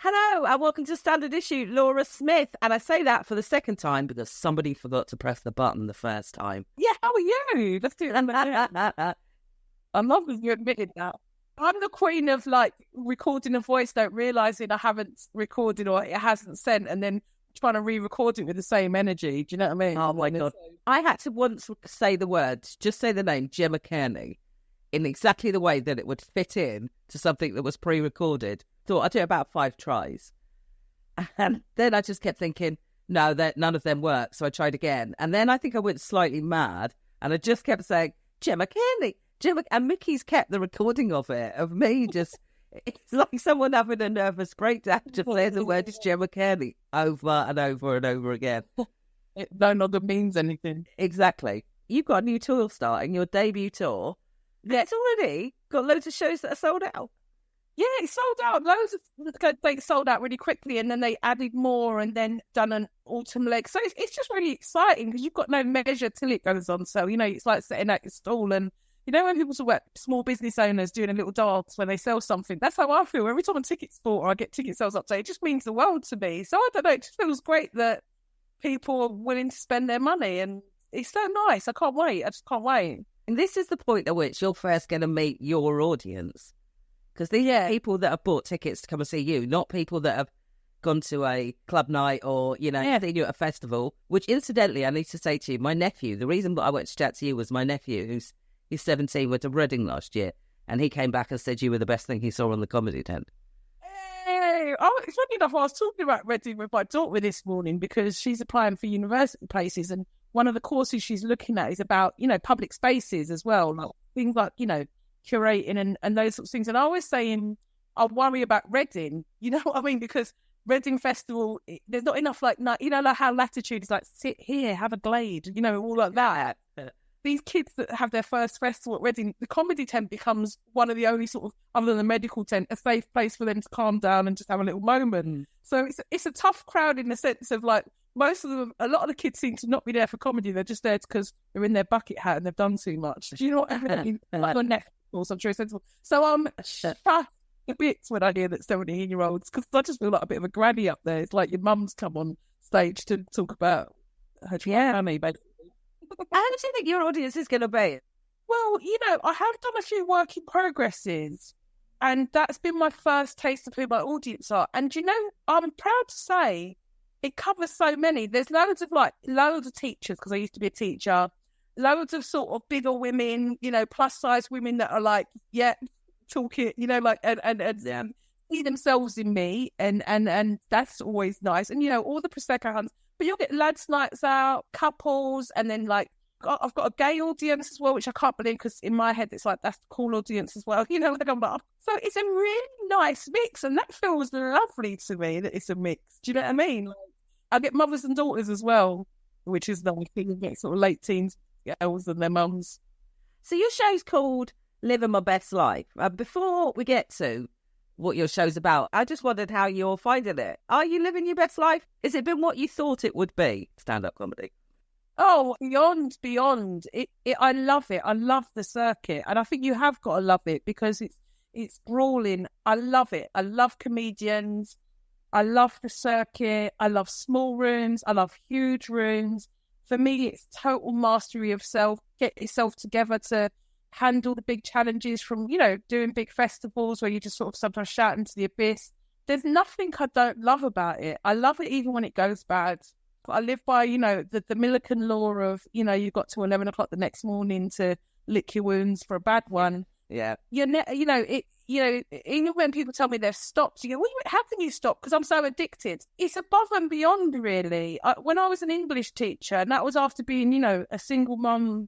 Hello and welcome to Standard Issue, Laura Smyth. And I say that for the second time because somebody forgot to press the button the first time. Yeah, how are you? Let's do it. I love that you admitted that. I'm the queen of recording a voice note, realising I haven't recorded or it hasn't sent, and then trying to re-record it with the same energy. Do you know what I mean? Oh my God. I had to once say the words, just say the name, Gemma Kearney, in exactly the way that it would fit in to something that was pre-recorded. Thought I'd do it about 5 tries. And then I just kept thinking, no, that none of them work. So I tried again. And then I think I went slightly mad and I just kept saying, Gemma Kearney. And Mickey's kept the recording of it, of me just, it's like someone having a nervous breakdown to say the word Gemma Kearney over and over and over again. It no longer means anything. Exactly. You've got a new tour starting, your debut tour. Yeah, it's already got loads of shows that are sold out. Yeah, it's sold out. Loads of they sold out really quickly, and then they added more, and then done an autumn leg. So it's just really exciting because you've got no measure till it goes on sale. You know, it's like setting out your stall, and you know when people talk about small business owners doing a little dance when they sell something. That's how I feel every time a ticket's bought or I get ticket sales update. It just means the world to me. So I don't know. It just feels great that people are willing to spend their money, and it's so nice. I can't wait. I just can't wait. And this is the point at which you're first going to meet your audience. Because these are people that have bought tickets to come and see you, not people that have gone to a club night or, seen you at a festival, which incidentally, I need to say to you, my nephew, the reason that I went to chat to you was my nephew, he's 17, went to Reading last year, and he came back and said you were the best thing he saw on the comedy tent. Hey, it's funny enough, I was talking about Reading with my daughter this morning because she's applying for university places, and one of the courses she's looking at is about, public spaces as well, like things like, curating and those sorts of things. And I was saying, I worry about Reading, you know what I mean? Because Reading Festival, there's not enough, like how Latitude is like, sit here, have a glade, all like that. These kids that have their first festival at Reading, the comedy tent becomes one of the only sort of, other than the medical tent, a safe place for them to calm down and just have a little moment. So it's a tough crowd in the sense of like, most of them, a lot of the kids seem to not be there for comedy. They're just there because they're in their bucket hat and they've done too much. Do you know what I mean? Like on Netflix, I'm sure it's sensible. So a bit when I hear that 17-year-olds, because I just feel like a bit of a granny up there. It's like your mum's come on stage to talk about her family, basically. How do you think your audience is going to be? Well, I have done a few work in progresses, and that's been my first taste of who my audience are. And I'm proud to say it covers so many. There's loads of teachers, because I used to be a teacher, loads of sort of bigger women, plus size women that are like, talking, and see themselves in me, and that's always nice. And all the Prosecco hunts, but you'll get lads' nights out, couples, and then I've got a gay audience as well, which I can't believe because in my head it's like that's the cool audience as well. So it's a really nice mix, and that feels lovely to me that it's a mix. Do you know what I mean? I get mothers and daughters as well, which is nice. You get sort of late teens girls and their mums. So your show's called Living My Best Life. Before we get to what your show's about, I just wondered how you're finding it. Are you living your best life? Has it been what you thought it would be, stand-up comedy? Oh, beyond. I love it. I love the circuit. And I think you have got to love it because it's brawling. I love it. I love comedians. I love the circuit. I love small rooms. I love huge rooms. For me, it's total mastery of self. Get yourself together to handle the big challenges from, doing big festivals where you just sort of sometimes shout into the abyss. There's nothing I don't love about it. I love it even when it goes bad. I live by, the Millikan law of, you've got to 11 o'clock the next morning to lick your wounds for a bad one. Yeah. Even when people tell me they've stopped, you go, well, how can you stop? Because I'm so addicted. It's above and beyond, really. When I was an English teacher, and that was after being, a single mum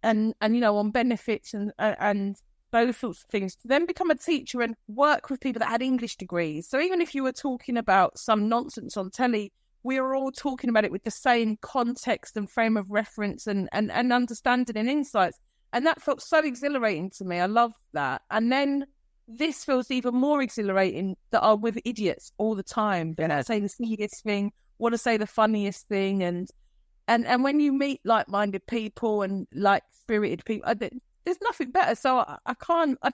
and on benefits and those sorts of things, to then become a teacher and work with people that had English degrees. So even if you were talking about some nonsense on telly, we were all talking about it with the same context and frame of reference and understanding and insights. And that felt so exhilarating to me. I love that. And then this feels even more exhilarating that I'm with idiots all the time. They say the silliest thing, want to say the funniest thing. And when you meet like-minded people and like-spirited people, there's nothing better. So I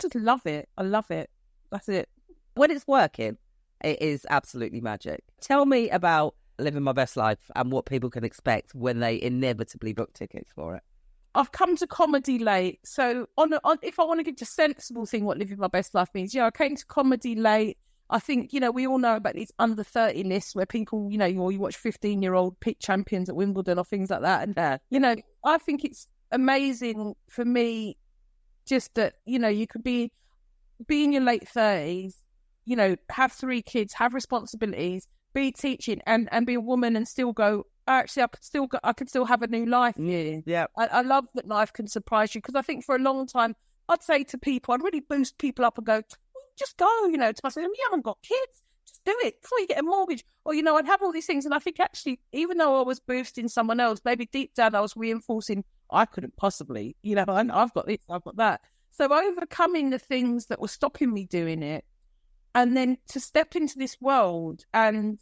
just love it. I love it. That's it. When it's working It is absolutely magic. Tell me about Living My Best Life and what people can expect when they inevitably book tickets for it. I've come to comedy late. So if I want to give a sensible thing what Living My Best Life means, I came to comedy late. I think, we all know about these under 30 lists where people, you watch 15-year-old pit champions at Wimbledon or things like that. And, I think it's amazing for me just that, you could be in your late 30s, have 3 kids, have responsibilities, be teaching and be a woman and still go, actually, I could still have a new life. Yeah. I love that life can surprise you, because I think for a long time, I'd say to people, I'd really boost people up and go, just go, to myself, you haven't got kids, just do it before you get a mortgage. Or, I'd have all these things. And I think actually, even though I was boosting someone else, maybe deep down I was reinforcing, I couldn't possibly, I've got this, I've got that. So overcoming the things that were stopping me doing it, and then to step into this world and,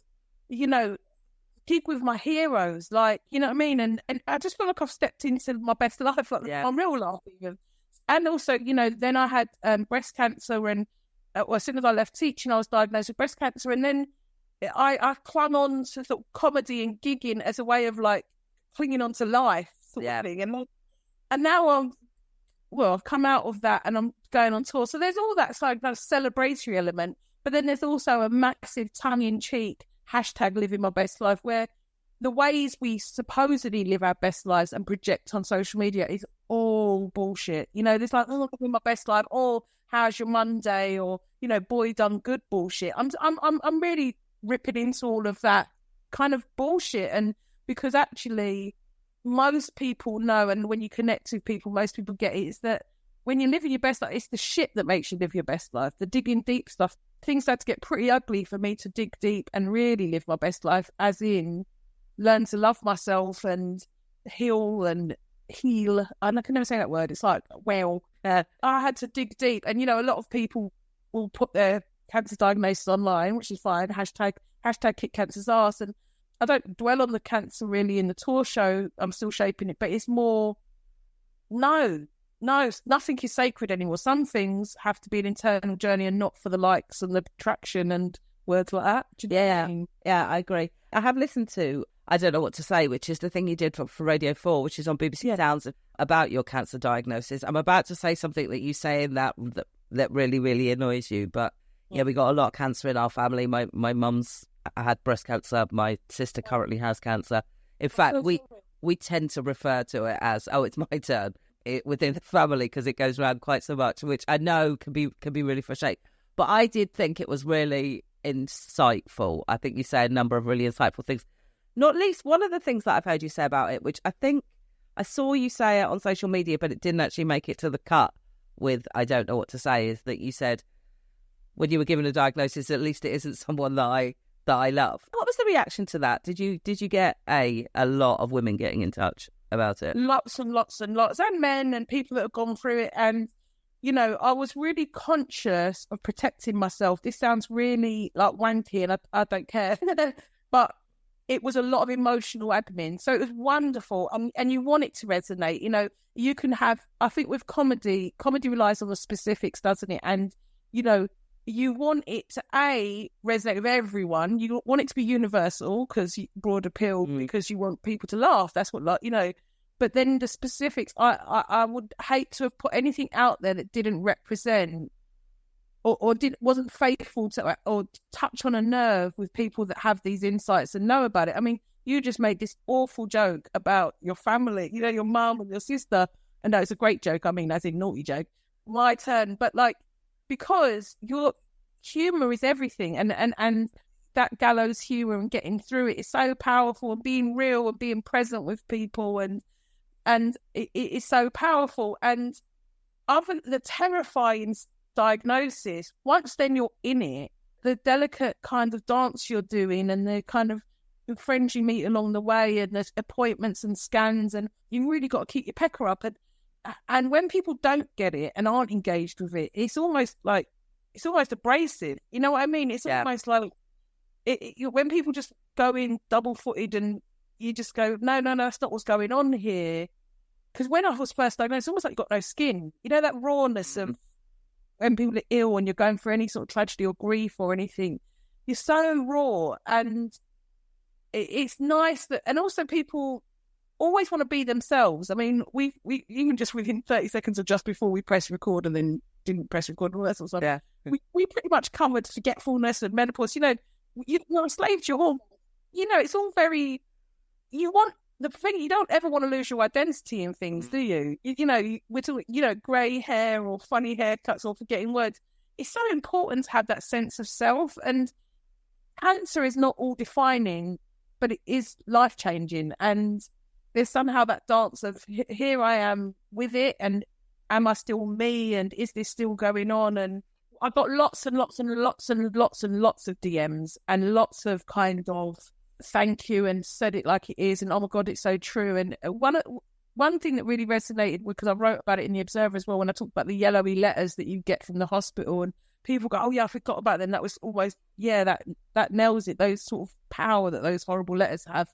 gig with my heroes, like, you know what I mean? And I just feel like I've stepped into my best life, like my real life even. And also, then I had breast cancer, and as soon as I left teaching, I was diagnosed with breast cancer. And then I clung on to sort of comedy and gigging as a way of like clinging on to life sort of thing. And now I've come out of that and I'm going on tour. So there's all that side, that celebratory element, but then there's also a massive tongue-in-cheek hashtag living my best life, where the ways we supposedly live our best lives and project on social media is all bullshit. There's like, oh, I'm living my best life, or how's your Monday, or, boy done good bullshit. I'm really ripping into all of that kind of bullshit. And because actually most people know, and when you connect to people, most people get it, is that when you're living your best life, it's the shit that makes you live your best life, the digging deep stuff. Things had to get pretty ugly for me to dig deep and really live my best life, as in learn to love myself and heal. And I can never say that word. It's like, I had to dig deep. And, a lot of people will put their cancer diagnosis online, which is fine. Hashtag kick cancer's ass. And I don't dwell on the cancer really in the tour show. I'm still shaping it, but it's more, no, nothing is sacred anymore. Some things have to be an internal journey and not for the likes and the traction and words like that. Yeah, I agree. I have listened to I Don't Know What to Say, which is the thing you did for Radio 4, which is on BBC Sounds, about your cancer diagnosis. I'm about to say something that you say in that really, really annoys you. But we got a lot of cancer in our family. My mum's had breast cancer. My sister currently has cancer. In fact, we tend to refer to it as, oh, it's my turn within the family, because it goes around quite so much, which I know can be really frustrating. But I did think it was really insightful. I think you say a number of really insightful things. Not least one of the things that I've heard you say about it, which I think I saw you say it on social media, but it didn't actually make it to the cut with I Don't Know What to Say, is that you said when you were given a diagnosis, at least it isn't someone that I love. What was the reaction to that? Did you get a lot of women getting in touch about it? Lots and lots and lots, and men and people that have gone through it. And I was really conscious of protecting myself. This sounds really like wanky, and I don't care, but it was a lot of emotional admin. So it was wonderful, and you want it to resonate. You can have, I think with comedy relies on the specifics, doesn't it? And you want it to resonate with everyone. You want it to be universal, because broad appeal, because you want people to laugh. That's what, But then the specifics, I would hate to have put anything out there that didn't represent or wasn't faithful to, or touch on a nerve with people that have these insights and know about it. I mean, you just made this awful joke about your family, your mum and your sister. And no, it's a great joke. I mean, as in naughty joke. My turn. But because your humour is everything, and that gallows humour and getting through it is so powerful, and being real and being present with people, and it is so powerful. And other the terrifying diagnosis, once then you're in it, the delicate kind of dance you're doing, and the kind of friends you meet along the way, and there's appointments and scans, and you really got to keep your pecker up. And when people don't get it and aren't engaged with it, it's almost abrasive. You know what I mean? It's almost like when people just go in double-footed, and you just go, no, that's not what's going on here. Because when I was first diagnosed, it's almost like you got no skin. That rawness of when people are ill and you're going through any sort of tragedy or grief or anything. you're so raw, and it's nice that, and also people always want to be themselves. I mean, we even just within 30 seconds of just before we press record and then didn't press record and all that sort of stuff. Yeah. We pretty much covered forgetfulness and menopause. You know, you're a slave to your hormones. You know, it's all very, you want, the thing, you don't ever want to lose your identity in things, do you? You know, we're talking, you know, grey hair or funny haircuts or forgetting words. It's so important to have that sense of self, and cancer is not all defining, but it is life-changing. And there's somehow that dance of here I am with it, and am I still me, and is this still going on? And I got lots and lots and lots and lots and lots of DMs and lots of kind of thank you and said it like it is, and oh my God, it's so true. And one thing that really resonated, because I wrote about it in the Observer as well, when I talked about the yellowy letters that you get from the hospital, and people go, oh yeah, I forgot about them. That was always, yeah, that nails it. Those sort of power that those horrible letters have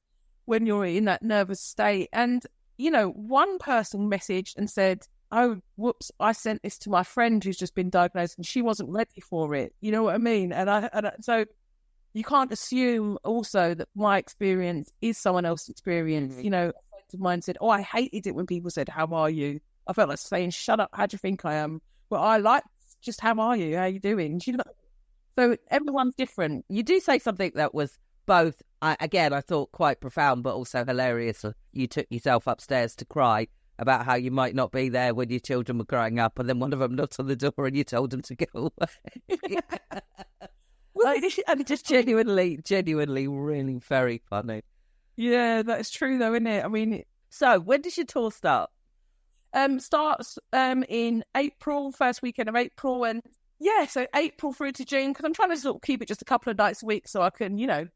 when you're in that nervous state. And, you know, one person messaged and said, oh, whoops, I sent this to my friend who's just been diagnosed and she wasn't ready for it. You know what I mean? So you can't assume also that my experience is someone else's experience. You know, a friend of mine said, oh, I hated it when people said, how are you? I felt like saying, shut up, how do you think I am? Well, I like just, how are you? How are you doing? You know? So everyone's different. You do say something that was both, again, I thought quite profound, but also hilarious. You took yourself upstairs to cry about how you might not be there when your children were growing up, and then one of them knocked on the door and you told them to go away. And just genuinely really very funny. Yeah, that's true though, isn't it? I mean, so when does your tour start? Starts in April, first weekend of April, and yeah, so April through to June, because I'm trying to sort of keep it just a couple of nights a week so I can, you know,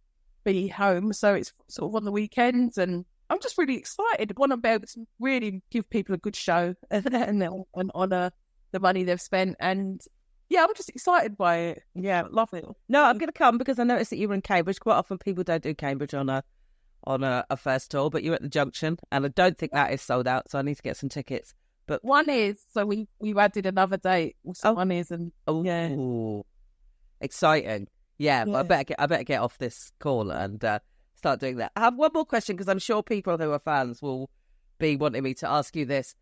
be home. So it's sort of on the weekends, and I'm just really excited. I want to be able to really give people a good show and honour the money they've spent. And yeah, I'm just excited by it. Yeah, love it. No, I'm going to come because I noticed that you were in Cambridge. Quite often people don't do Cambridge on a first tour, but you're at the Junction, and I don't think that is sold out, so I need to get some tickets. But one is, so we added another date. So one is, and yeah, exciting. Yeah, yeah. I better get off this call and start doing that. I have one more question, because I'm sure people who are fans will be wanting me to ask you this.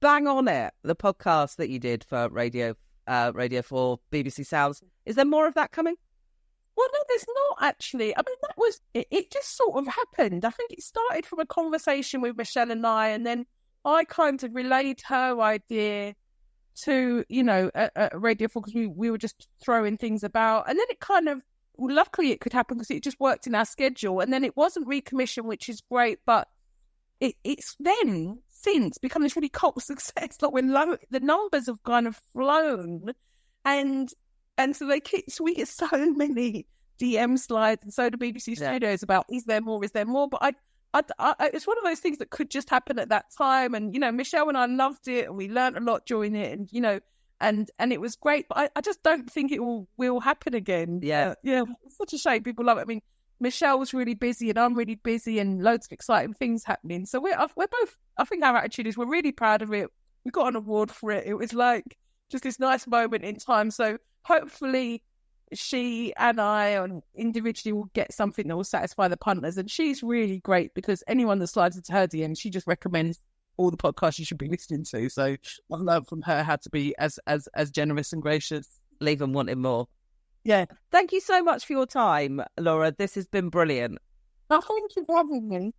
Bang On It, the podcast that you did for Radio 4, BBC Sounds. Is there more of that coming? Well, no, there's not actually. I mean, that was, it just sort of happened. I think it started from a conversation with Michelle and I, and then I kind of relayed her idea to, you know, Radio 4, because we were just throwing things about. And then it kind of, luckily it could happen because it just worked in our schedule. And then it wasn't recommissioned, which is great, but it's then since become this really cult success. Like when the numbers have kind of flown, and so we get so many DM slides, and so do BBC Studios about, is there more? But I it's one of those things that could just happen at that time. And, you know, Michelle and I loved it, and we learned a lot during it, and, you know, and it was great. But I just don't think it will happen again. Yeah. Yeah. It's such a shame. People love it. I mean, Michelle was really busy and I'm really busy, and loads of exciting things happening. So we're both, I think our attitude is we're really proud of it. We got an award for it. It was like just this nice moment in time. So hopefully she and I individually will get something that will satisfy the punters. And she's really great, because anyone that slides into her DM, she just recommends all the podcasts you should be listening to. So I learned from her how to be as generous and gracious. Leave them wanting more. Yeah. Thank you so much for your time, Laura. This has been brilliant. Oh, thank you for having me.